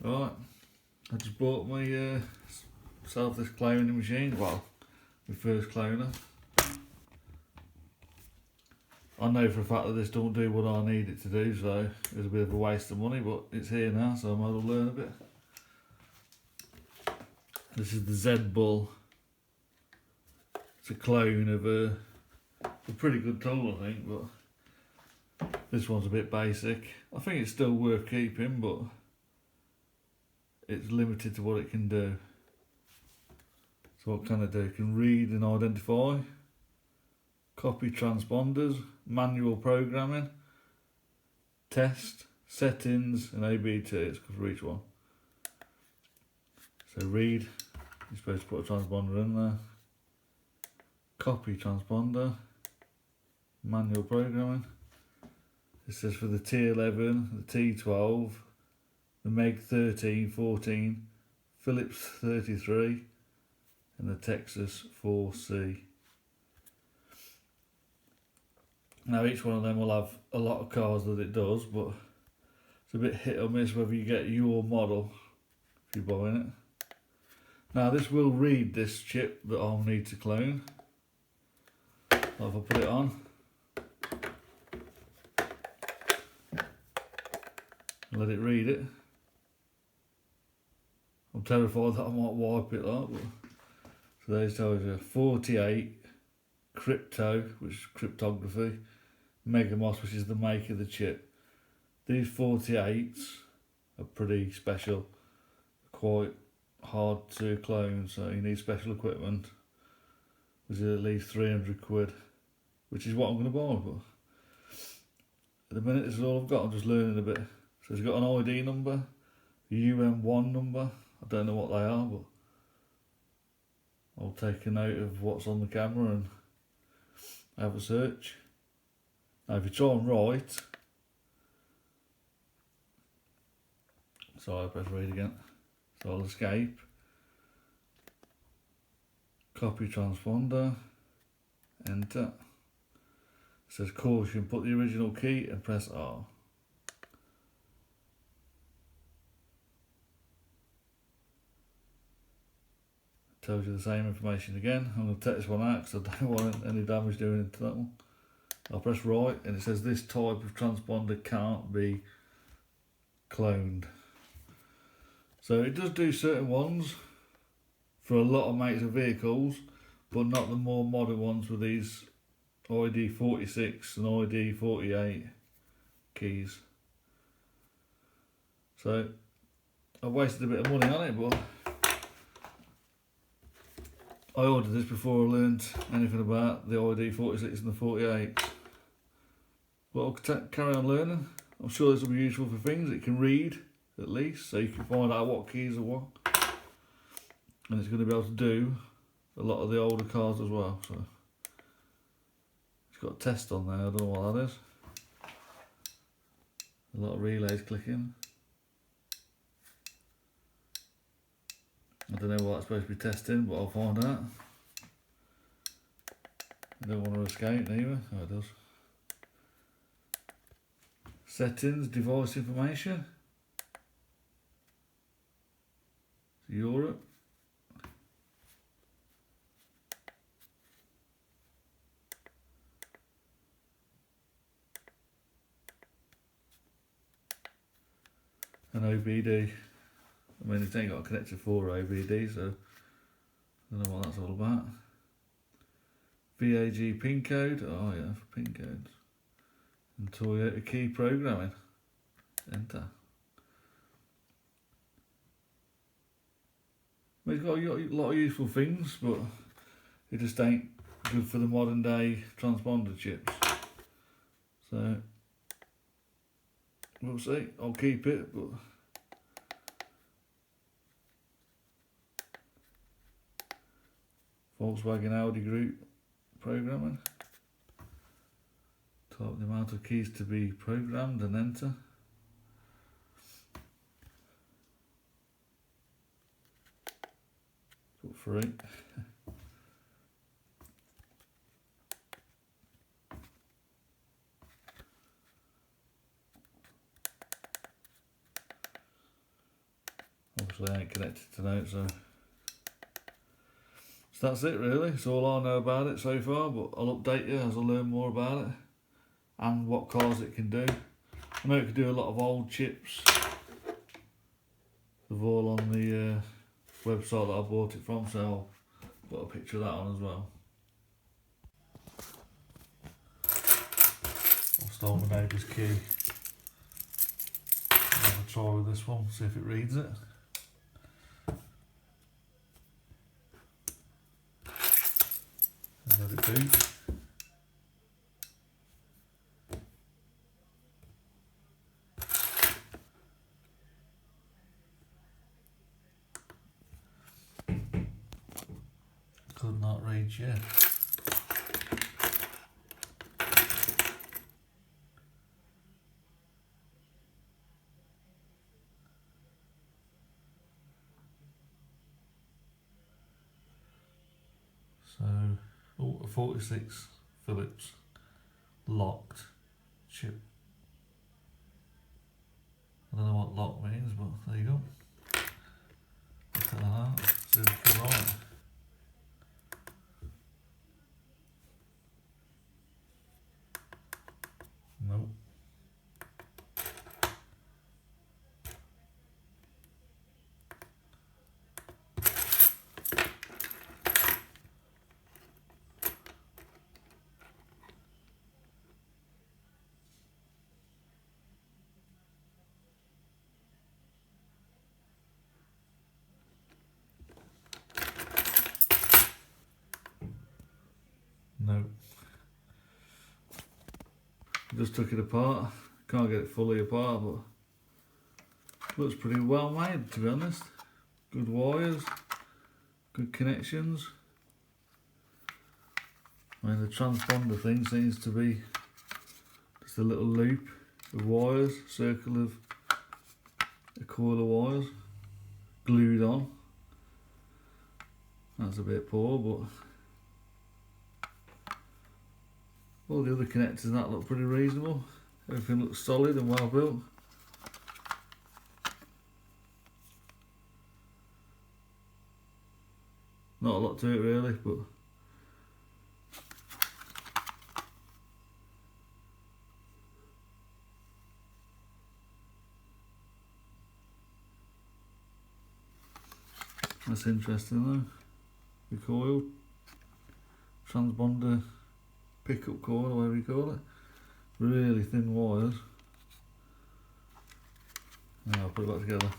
Right, I just bought my self this cloning machine, well, my first cloner. I know for a fact that this don't do what I need it to do, so it's a bit of a waste of money, but it's here now, so I might as well learn a bit. This is the Zed-Bull. It's a clone of a pretty good tool, I think, but this one's a bit basic. I think it's still worth keeping, but it's limited to what it can do. So what can it do? It can read and identify, copy transponders, manual programming, test, settings, and ABT. It's for each one. So read, you're supposed to put a transponder in there. Copy transponder, manual programming. It says for the T11, the T12, the Meg 13, 14, Phillips 33, and the Texas 4C. Now each one of them will have a lot of cars that it does, but it's a bit hit or miss whether you get your model if you're buying it. Now this will read this chip that I'll need to clone. So if I put it on, let it read it. I'm terrified that I might wipe it like, but so there's tells you 48 crypto, which is cryptography, Megamos, which is the make of the chip. These 48s are pretty special, quite hard to clone, so you need special equipment, which is at least 300 quid, which is what I'm going to buy. But at the minute this is all I've got. I'm just learning a bit. So it's got an ID number, a UM1 number, I don't know what they are, but I'll take a note of what's on the camera and have a search. Now if you try and write, sorry I press read again, so I'll escape, copy transponder, enter. It says caution, put the original key and press R. Tells you the same information again. I'm going to take this one out because I don't want any damage doing to that one. I'll press right and it says this type of transponder can't be cloned. So it does do certain ones for a lot of makes of vehicles, but not the more modern ones with these ID 46 and ID 48 keys. So I wasted a bit of money on it, but I ordered this before I learned anything about the ID 46 and the 48. But I'll carry on learning. I'm sure this will be useful for things it can read, at least, so you can find out what keys are what. And it's going to be able to do a lot of the older cars as well. So it's got a test on there, I don't know what that is. A lot of relays clicking. I don't know what it's supposed to be testing, but I'll find out. I don't want to escape either. Oh, it does. Settings, device information. Europe. And OBD. I mean, it ain't got a connector for OBD, so I don't know what that's all about. VAG pin code. Oh yeah, for pin codes. And Toyota key programming. Enter. I mean, it's got a lot of useful things, but it just ain't good for the modern day transponder chips. So we'll see. I'll keep it, but Volkswagen Audi Group programming. Type the amount of keys to be programmed and enter. Put 3. actually ain't connected to note, so that's it really. That's all I know about it so far, but I'll update you as I learn more about it and what cars it can do. I know it can do a lot of old chips. They're all on the website that I bought it from, so I'll put a picture of that on as well. I've stolen my neighbour's key. I'm going to try with this one, see if it reads it. And let it boot. Could not reach yet. So, a 46 Phillips locked chip. I don't know what lock means, but there you go. Look at that, see if it's right. Nope. Nope. Just took it apart. Can't get it fully apart, but looks pretty well made, to be honest. Good wires, good connections. I mean, the transponder thing seems to be just a little loop of wires, circle of a coil of wires glued on. That's a bit poor, but all the other connectors and that look pretty reasonable. Everything looks solid and well built. Not a lot to it really, but that's interesting though. The coil, transponder pickup coil, or whatever you call it. Really thin wires. Now I'll put it back together.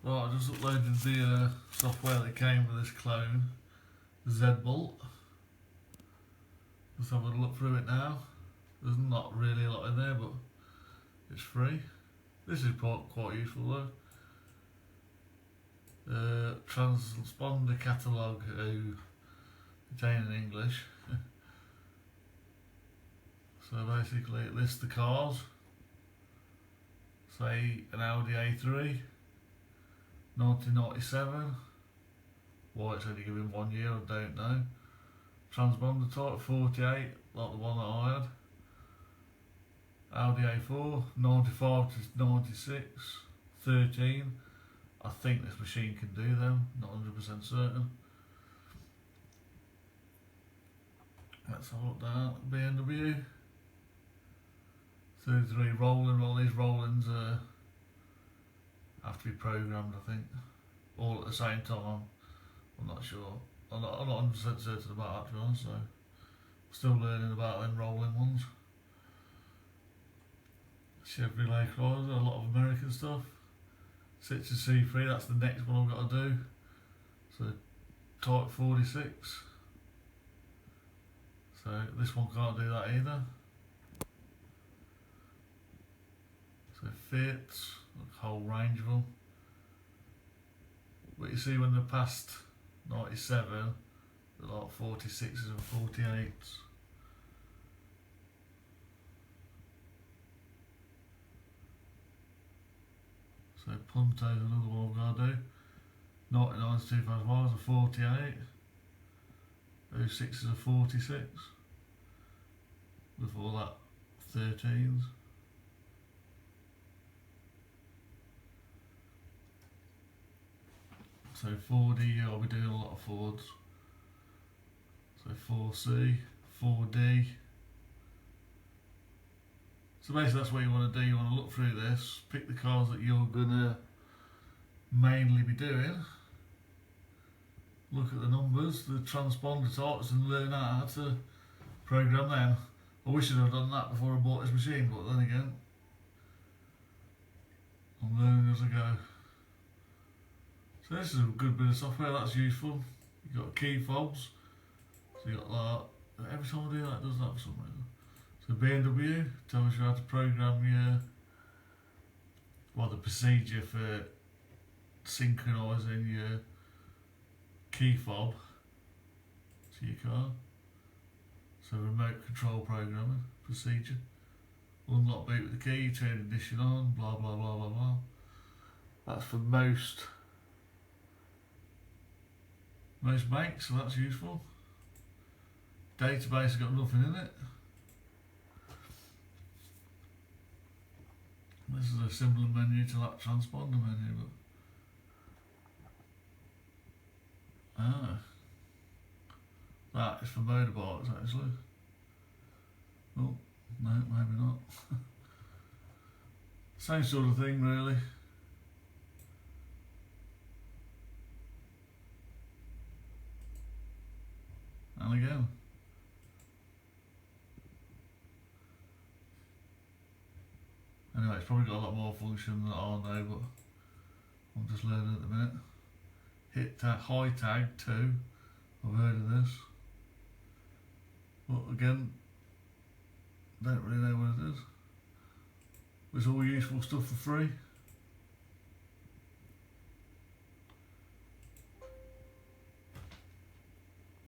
Right, I just uploaded the software that came with this clone, Zed-Bull. Just having a look through it now. There's not really a lot in there, but it's free. This is quite useful though. Transponder catalogue contained in English. So basically it lists the cars. Say an Audi A3, 1997. Why it's only given 1 year, I don't know. Transponder type 48, like the one that I had. Audi A4, 95 to 96, 13. I think this machine can do them, not 100% certain. Let's have a look down. BMW 33 rolling. Well, these rollings have to be programmed, I think, all at the same time. I'm not sure. I'm not 100% certain about that, to be honest. So, still learning about them rolling ones. Chevrolet Chrysler, a lot of American stuff. Citroen C3, that's the next one I've got to do. So, Type 46. So, this one can't do that either. So, Fiats, a whole range of them. But you see, when they're past 97, they're like 46s and 48s. So Punto's another one I've got to do. 99 to 2005 is a 48. 06 is a 46. Before that, 13s. So 4D, I'll be doing a lot of Fords. So 4C, 4D. So basically that's what you want to do, you want to look through this, pick the cars that you're going to mainly be doing, look at the numbers, the transponder types, and learn how to program them. I wish I'd have done that before I bought this machine, but then again, I'm learning as I go. So this is a good bit of software, that's useful. You've got key fobs, so you've got that. Every time I do that, it does that for some reason. So BMW tells you how to program the procedure for synchronising your key fob to your car. So remote control programming procedure. Unlock boot with the key, turn ignition on, blah blah blah blah blah. That's for most makes, so that's useful. Database has got nothing in it. This is a similar menu to that transponder menu, but that is for motorbikes actually. Oh, no, maybe not. Same sort of thing really. And again. Anyway, it's probably got a lot more function than I know, but I'm just learning at the minute. Hit tag, high tag 2. I've heard of this. But again, don't really know what it is. It's all useful stuff for free.